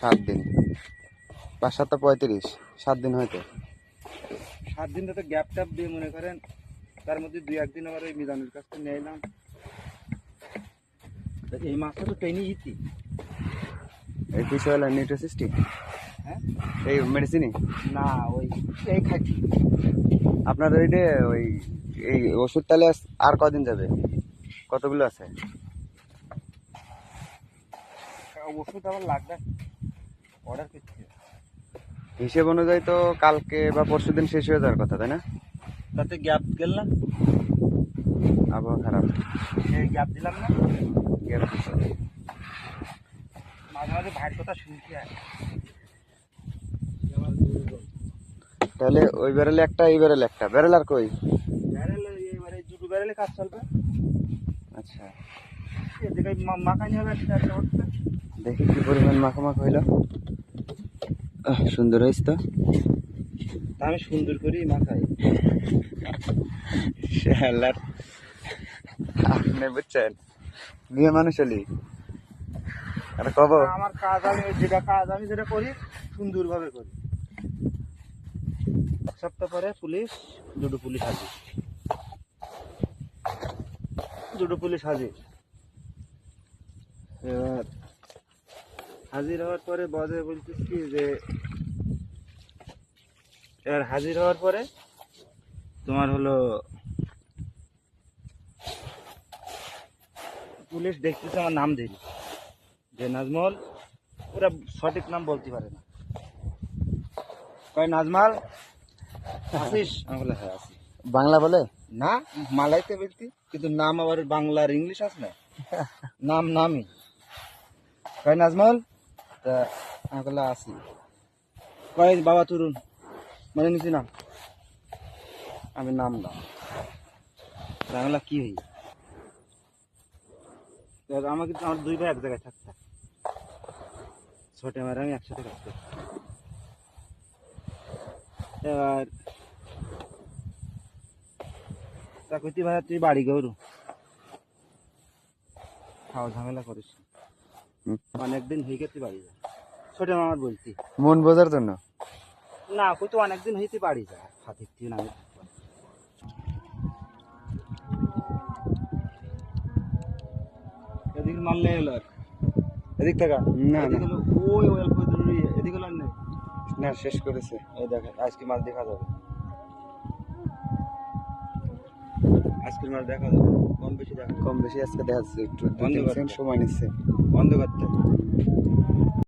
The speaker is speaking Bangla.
7 দিন 5 7 35 7 দিন হয়তো 7 দিন তো গ্যাপ ট্যাপ দিয়ে মনে করেন তার মধ্যে 2-1 দিন আবার ওই মিজানুর কাছ থেকে নিয়ে এলাম। এই মাছটা তো টেনে ইতি এই ফিশ অয়েল আর নিউট্রিসিস্টি হ্যাঁ এই মেডিসিনই না ওই এই খাইছি আপনার ওইটা ওই এই ওষুধ তাহলে আর কদিন যাবে কতগুলো আছে ওষুধ আবার লাগবে অর্ডার করছি। হিসেব অনুযায়ী তো কালকে বা পরশুদিন শেষ হয়ে যাওয়ার কথা তাই না? তাতে গ্যাপ গেল না, আবহাওয়া খারাপ এই গ্যাপ দিলাম না, গ্যাপ দিছে। মাঝে মাঝে ভাইয়ের কথা শুনছি আর তাহলে ওই ব্যারেলে একটা এই ব্যারেলে একটা ব্যারেল আর কই ব্যারেল এবারে দুটো ব্যারেলে কাজ চলবে। আচ্ছা এদিকে মাখানি হবে একটা হচ্ছে দেখি কি পরিমাণ মাখামাখ হইল। সুন্দর হয়েছে তো তা আমি সুন্দর করেই মাখাই। শালার আপনি বুঝছেন মেয়ে মানুষ হলি আর কব আমার কাজ আমি যেটা করি সুন্দরভাবে করি। এক সপ্তাহ পরে দুটো পুলিশ হাজির, এবার হাজির হওয়ার পরে বজে বলছিস কি যে এবার হাজির হওয়ার পরে তোমার হলো পুলিশ দেখতেছে আমার নাম দিল যে নাজমল, ওরা সঠিক নাম বলতে পারে না, কয় নাজমাল আসিস? আমি বলে হ্যাঁ আসি। বাংলা বলে না মালাইতে বলতি কিন্তু নাম আবার বাংলা আর ইংলিশ আছে না, নামই কয় নাজমল। তা আমি বলে আসি, কয় বাবা তরুণ মানে নিচে নাম, আমি নামলাম। বাংলা কি হই আমাকে আমার 2 ভাই এক জায়গায় থাকতাম, ছোট আমার আমি একসাথে থাকতাম। এবার তা কইতে ভাই তুই বাড়ি গরু খাওয়া ঝামেলা করিস, অনেকদিন হয়ে গেছে বাড়ি যা। ছোট আমার বলতি মন বোঝার জন্য না কই তো অনেকদিন হইতে বাড়ি যা হাতে তুই না। এদিকে মারলে এলো এদিক থেকে না না ওই অল্প দূরে এদিকে লান নেই না শেষ করেছে এই দেখেন আজকে মাছ দেখা যাবে, আজকের মাছ দেখা যাবে কম বেশি দেখা কম বেশি আজকে দেখা যাচ্ছে একটু বন্ধ 2-3 করতে। সেকেন্ড সময় নিচ্ছে বন্ধ করতে